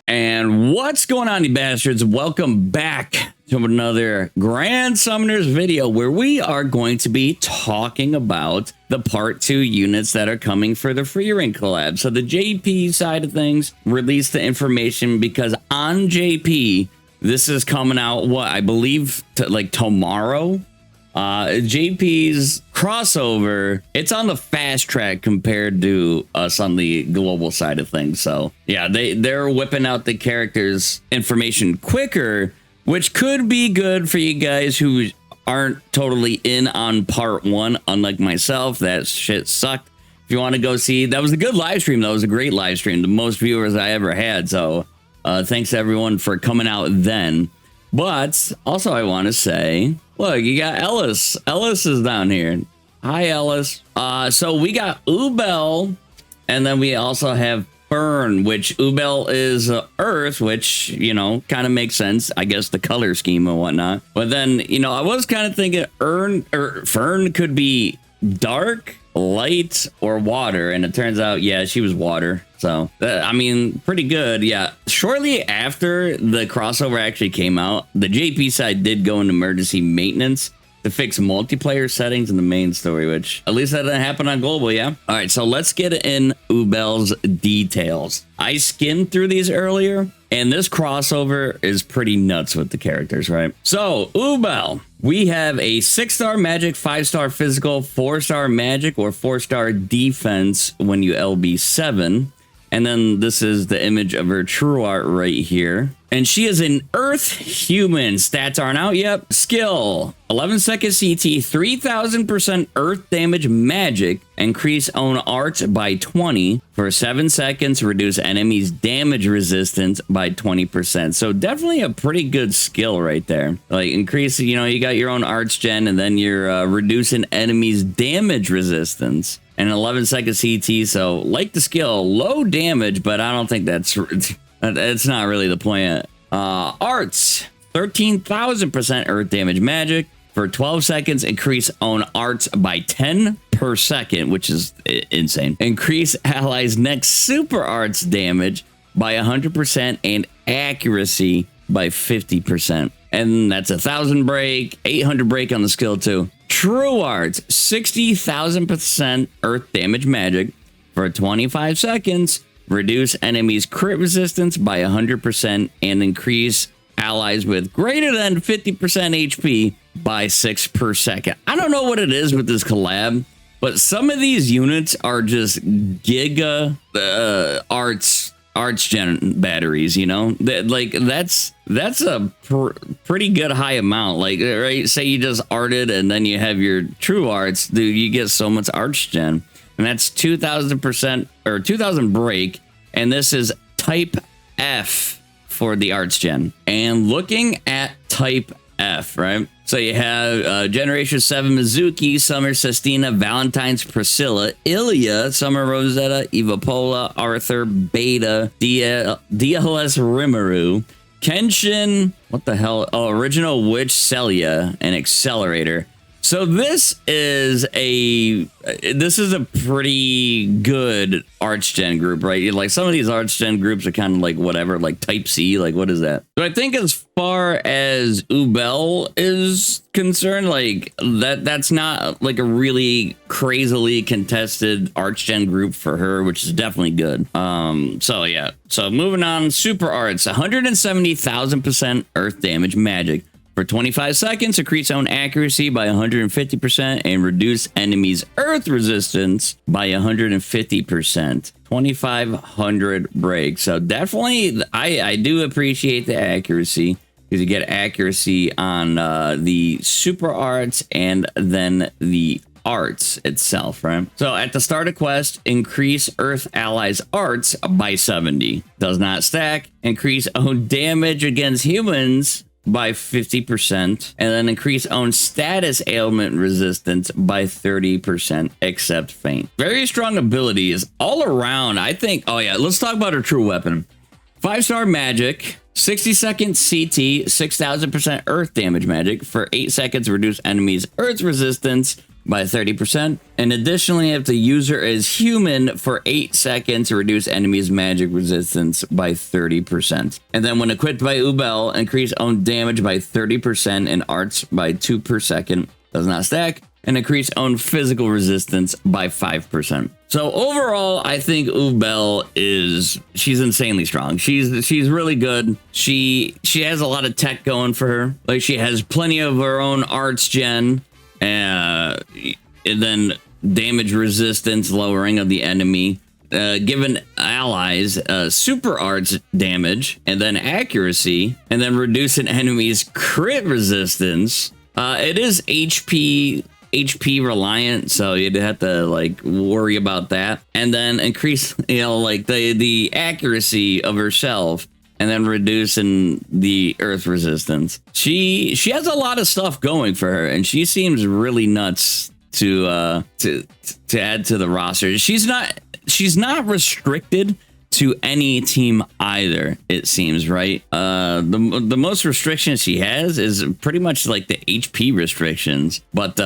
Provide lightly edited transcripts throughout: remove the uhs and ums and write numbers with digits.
And what's going on, you bastards? Welcome back to another Grand Summoners video where we are going to be talking about the Part 2 units that are coming for the FRIEREN collab. So the JP side of things released the information because on JP, this is coming out, what, I believe like tomorrow? JP's crossover, it's on the fast track compared to us on the global side of things. So yeah, they're whipping out the characters information quicker, which could be good for you guys who aren't totally in on part 1, unlike myself. That shit sucked. If you want to go see, that was a good live stream. That was a great live stream, the most viewers I ever had. So thanks everyone for coming out then. But also I want to say, look, you got Ellis. Ellis is down here. Hi, Ellis. So we got Ubel, and then we also have Fern, which Ubel is Earth, which, you know, kind of makes sense. I guess the color scheme and whatnot. But then, you know, I was kind of thinking Fern could be dark, light, or water, and it turns out, yeah, she was water. So I mean, pretty good. Yeah, shortly after the crossover actually came out, the JP side did go into emergency maintenance to fix multiplayer settings in the main story, which at least that didn't happen on global. Yeah. All right, so let's get in Ubel's details. I skimmed through these earlier, and this crossover is pretty nuts with the characters, right? So Ubel, we have a 6-star magic, 5-star physical, 4-star magic, or 4-star defense when you LB7. And then this is the image of her true art right here. And she is an Earth human. Stats aren't out yet. Skill, 11-second CT, 3000% Earth damage magic. Increase own art by 20 for 7 seconds. Reduce enemies' damage resistance by 20%. So definitely a pretty good skill right there. Like increase, you know, you got your own arts gen, and then you're reducing enemies' damage resistance. And 11-second CT, so like the skill, low damage, but I don't think that's not really the point. Arts, 13,000% Earth damage magic for 12 seconds. Increase own arts by 10 per second, which is insane. Increase allies' next super arts damage by 100% and accuracy by 50%. And that's 1,000 break, 800 break on the skill too. True Arts, 60,000% Earth damage magic for 25 seconds. Reduce enemies' crit resistance by 100% and increase allies with greater than 50% HP by 6 per second. I don't know what it is with this collab, but some of these units are just giga arts gen batteries, you know, that's a pretty good high amount. Like, right, say you just arted and then you have your true arts, dude, you get so much arts gen, and that's 2000% or 2000 break, and this is type F for the arts gen. And looking at type F, right, so you have Generation 7 Mizuki, Summer Sestina, Valentine's Priscilla, Ilya, Summer Rosetta, Evapola, Arthur, Beta, DLS Rimuru, Kenshin, what the hell? Oh, Original Witch Celia, and Accelerator. So this is a pretty good arts gen group, right? Like some of these arts gen groups are kind of like whatever, like type C, like what is that? So I think as far as Ubel is concerned, like that's not like a really crazily contested arts gen group for her, which is definitely good. So yeah. So moving on, super arts, 170,000% Earth damage magic. For 25 seconds, increase own accuracy by 150% and reduce enemies' earth resistance by 150%. 2,500 break. So definitely, I do appreciate the accuracy, because you get accuracy on the super arts and then the arts itself, right? So at the start of quest, increase Earth allies arts by 70. Does not stack. Increase own damage against humans by 50%, and then increase own status ailment resistance by 30%, except faint. Very strong abilities all around, I think. Oh yeah, let's talk about her true weapon. 5-star magic, 60-second CT, 6,000% earth damage magic. For 8 seconds, reduce enemies' earth resistance by 30%. And additionally, if the user is human for 8 seconds, to reduce enemies' magic resistance by 30%. And then when equipped by Ubel, increase own damage by 30% and arts by 2 per second. Does not stack. And increase own physical resistance by 5%. So overall, I think Ubel she's insanely strong. She's really good. She has a lot of tech going for her. Like, she has plenty of her own arts gen, and then damage resistance lowering of the enemy, given allies super arts damage, and then accuracy, and then reducing enemies crit resistance. It is HP reliant, so you'd have to like worry about that, and then increase, like the accuracy of herself, and then reducing the earth resistance. She has a lot of stuff going for her, and she seems really nuts to add to the roster. She's not restricted to any team either, it seems, right? The most restrictions she has is pretty much like the HP restrictions, but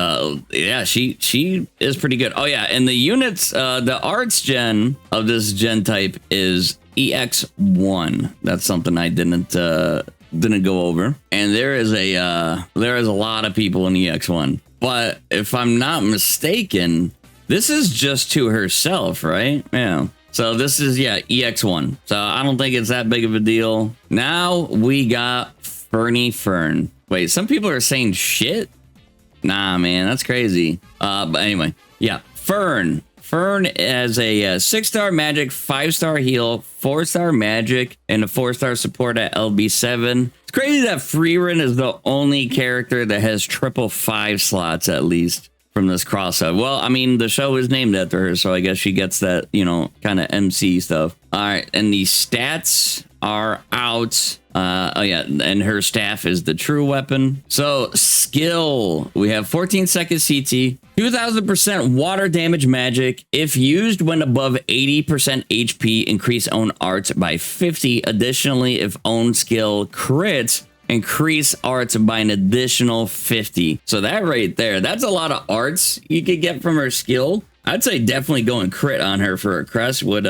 yeah, she is pretty good. Oh yeah, and the units, the arts gen of this gen type is EX1. That's something I didn't go over, and there is a lot of people in EX1, but if I'm not mistaken, this is just to herself, right? Yeah. So this is, yeah, EX1. So I don't think it's that big of a deal. Now we got Fern. Wait, some people are saying shit? Nah, man, that's crazy. But anyway, yeah, Fern. Fern has a 6-star magic, 5-star heal, 4-star magic, and a 4-star support at LB7. It's crazy that FRIEREN is the only character that has triple 5 slots at least from this crossover. Well, I mean, the show is named after her, so I guess she gets that, kind of MC stuff. All right, and the stats are out. Oh yeah, and her staff is the true weapon. So skill, we have 14 second CT, 2000% water damage magic. If used when above 80% HP, increase own arts by 50. Additionally, if own skill crits, increase arts by an additional 50. So that right there, that's a lot of arts you could get from her skill. I'd say definitely going crit on her for a crest would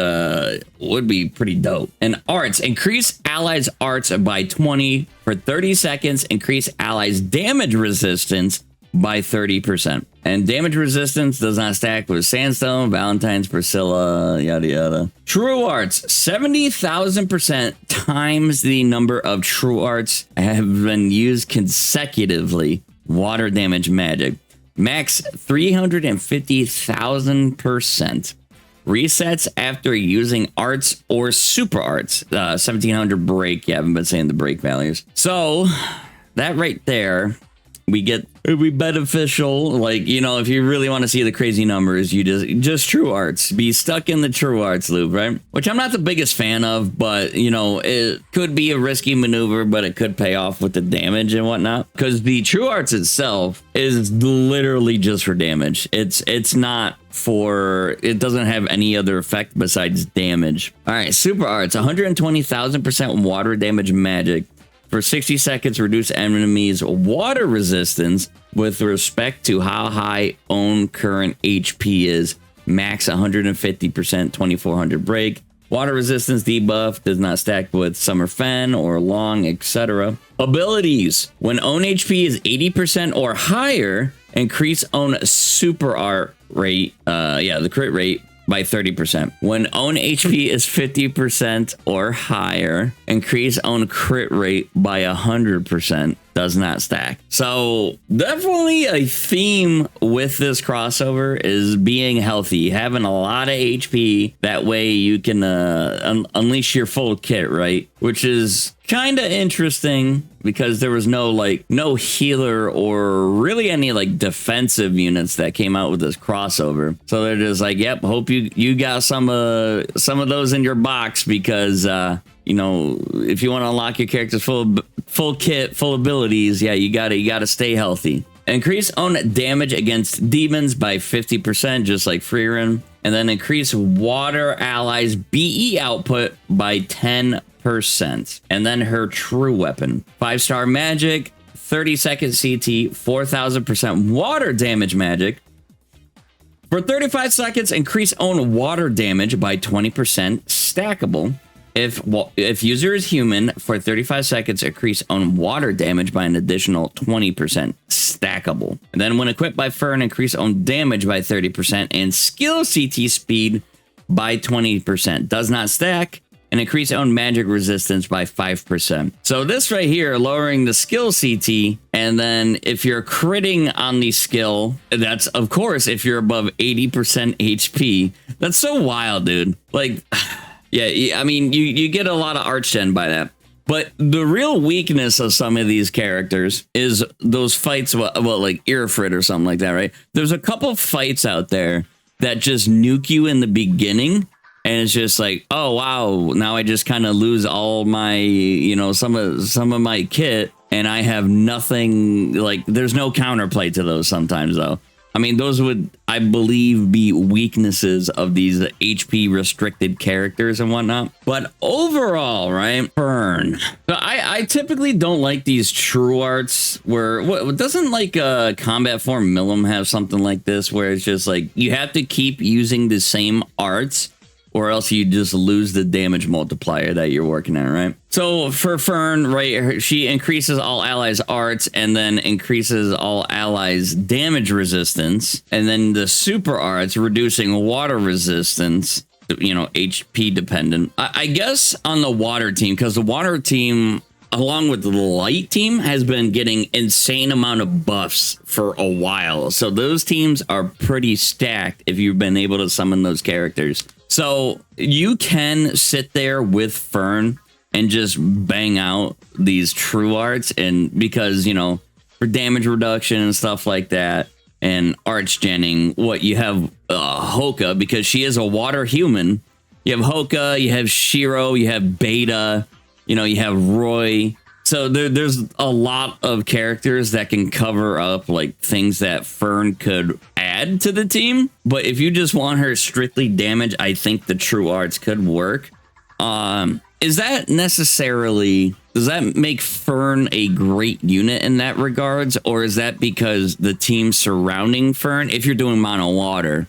be pretty dope. And arts, increase allies arts by 20 for 30 seconds, increase allies damage resistance by 30%. And damage resistance does not stack with Sandstone, Valentine's, Priscilla, yada yada. True arts, 70,000% times the number of true arts have been used consecutively. Water damage magic. Max 350,000%. Resets after using arts or super arts. 1700 break. Yeah, I haven't been saying the break values. So that right there, it'd be beneficial. Like, if you really want to see the crazy numbers, you just true arts. Be stuck in the true arts loop, right? Which I'm not the biggest fan of, but it could be a risky maneuver, but it could pay off with the damage and whatnot. Because the true arts itself is literally just for damage. It's not for, it doesn't have any other effect besides damage. All right, super arts, 120,000% water damage magic. For 60 seconds, reduce enemies' water resistance with respect to how high own current HP is. Max 150%, 2400 break. Water resistance debuff does not stack with Summer Fen or Long, etc. Abilities. When own HP is 80% or higher, increase own super art rate. The crit rate by 30%. When own HP is 50% or higher, increase own crit rate by 100%. Does not stack. So definitely a theme with this crossover is being healthy, having a lot of HP. That way you can unleash your full kit, right? Which is kind of interesting because there was no healer or really any defensive units that came out with this crossover. So they're just like, yep, hope you got some of those in your box because if you want to unlock your character's full kit, full abilities, yeah, you gotta stay healthy. Increase own damage against demons by 50%, just like FRIEREN, and then increase water allies BE output by 10%. And then her true weapon, 5-star magic, 30 second CT, 4,000% water damage magic, For 35 seconds, increase own water damage by 20%, stackable. If user is human, for 35 seconds, increase own water damage by an additional 20%, stackable. And then when equipped by Fern, increase own damage by 30% and skill CT speed by 20%. Does not stack. And increase own magic resistance by 5%. So this right here, lowering the skill CT, and then if you're critting on the skill, that's of course if you're above 80% HP. That's so wild, dude. Like, yeah, I mean, you get a lot of arch gen by that. But the real weakness of some of these characters is those fights, well, like Ifrit or something like that, right? There's a couple fights out there that just nuke you in the beginning. And it's just like, oh, wow, now I just kind of lose all my, you know, some of my kit. And I have nothing, like, there's no counterplay to those sometimes, though. I mean, those would, I believe, be weaknesses of these HP restricted characters and whatnot. But overall, right, Fern. So I typically don't like these true arts where, what doesn't like Combat Form Millum have something like this where it's just like you have to keep using the same arts or else you just lose the damage multiplier that you're working on, right? So for Fern, right, she increases all allies' arts and then increases all allies' damage resistance. And then the super arts, reducing water resistance, you know, HP dependent. I guess on the water team, because the water team, along with the light team, has been getting insane amount of buffs for a while. So those teams are pretty stacked if you've been able to summon those characters. So you can sit there with Fern and just bang out these true arts, and because, you know, for damage reduction and stuff like that, and arch genning, what you have Hoka, because she is a water human. You have Hoka, you have Shiro, you have Beta, you know, you have Roy. So there's a lot of characters that can cover up like things that Fern could add to the team. But if you just want her strictly damage, I think the true arts could work. Is that necessarily, does that make Fern a great unit in that regards? Or is that because the team surrounding Fern, if you're doing mono water,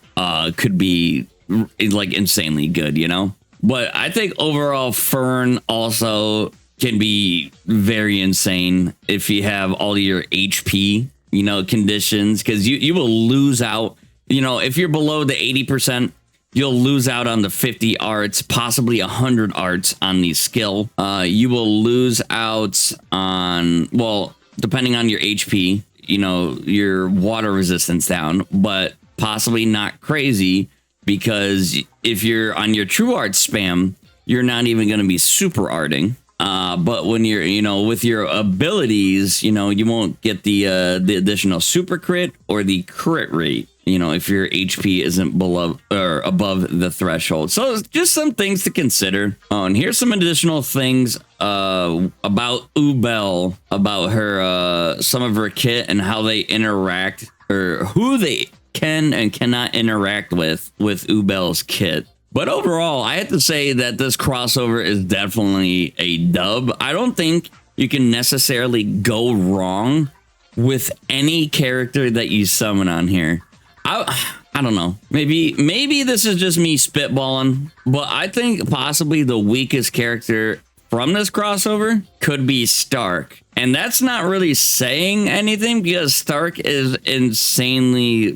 could be like insanely good, you know? But I think overall Fern also can be very insane if you have all your HP, you know, conditions, because you will lose out, you know, if you're below the 80%, you'll lose out on the 50 arts, possibly 100 arts on the skill. You will lose out on, well, depending on your HP, you know, your water resistance down, but possibly not crazy, because if you're on your true art spam, you're not even going to be super arting. But when you're, you know, with your abilities, you know, you won't get the additional super crit or the crit rate, you know, if your HP isn't below or above the threshold. So just some things to consider. Oh, and here's some additional things about Ubel, about her, some of her kit and how they interact, or who they can and cannot interact with Ubel's kit. But overall, I have to say that this crossover is definitely a dub. I don't think you can necessarily go wrong with any character that you summon on here. I don't know. Maybe this is just me spitballing, but I think possibly the weakest character from this crossover could be Stark. And that's not really saying anything, because Stark is insanely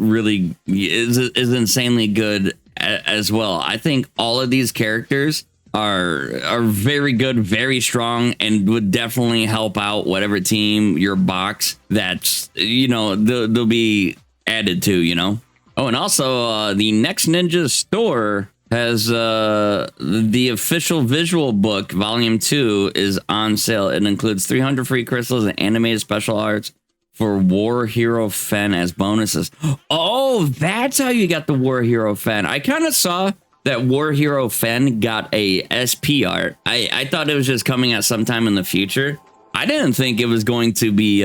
insanely good as well. I think all of these characters are very good, very strong, and would definitely help out whatever team your box that's, you know, they'll be added to, you know. Oh, and also the Next Ninja store has the official visual book, volume 2, is on sale. It includes 300 free crystals and animated special arts for War Hero Fern as bonuses. Oh, that's how you got the War Hero Fern. I kind of saw that War Hero Fern got a SP art. I thought it was just coming at some time in the future. I didn't think it was going to be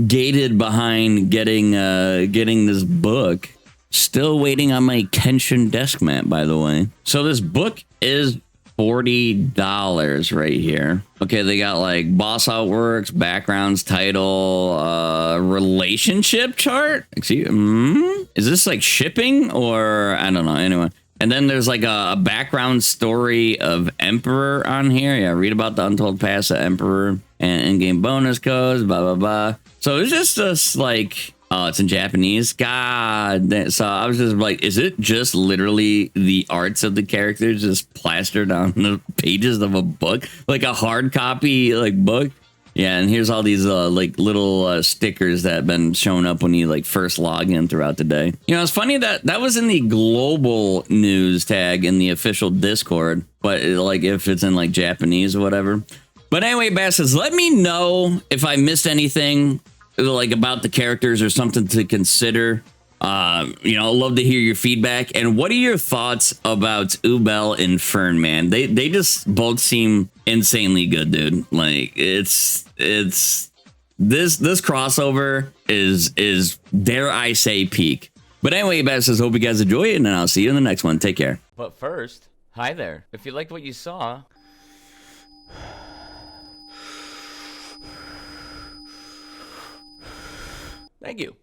gated behind getting this book. Still waiting on my Kenshin desk mat, by the way. So this book is $40 right here. Okay, they got like boss artworks, backgrounds, title, relationship chart. Excuse, Is this like shipping or I don't know. Anyway. And then there's like a background story of Emperor on here. Yeah, read about the untold past of Emperor and in-game bonus codes, blah, blah, blah. So it's just like, oh, it's in Japanese. God. So I was just like, is it just literally the arts of the characters just plastered on the pages of a book? Like a hard copy like book? Yeah, and here's all these like little stickers that have been showing up when you like first log in throughout the day. You know, it's funny that that was in the global news tag in the official Discord, but like if it's in like Japanese or whatever. But anyway, Bastards, let me know if I missed anything like about the characters or something to consider. You know, I'd love to hear your feedback. And what are your thoughts about Ubel and Fern, man? They just both seem insanely good, dude. Like this crossover is dare I say peak. But anyway, Bastards, hope you guys enjoy it, and I'll see you in the next one. Take care. But first, hi there. If you liked what you saw, thank you.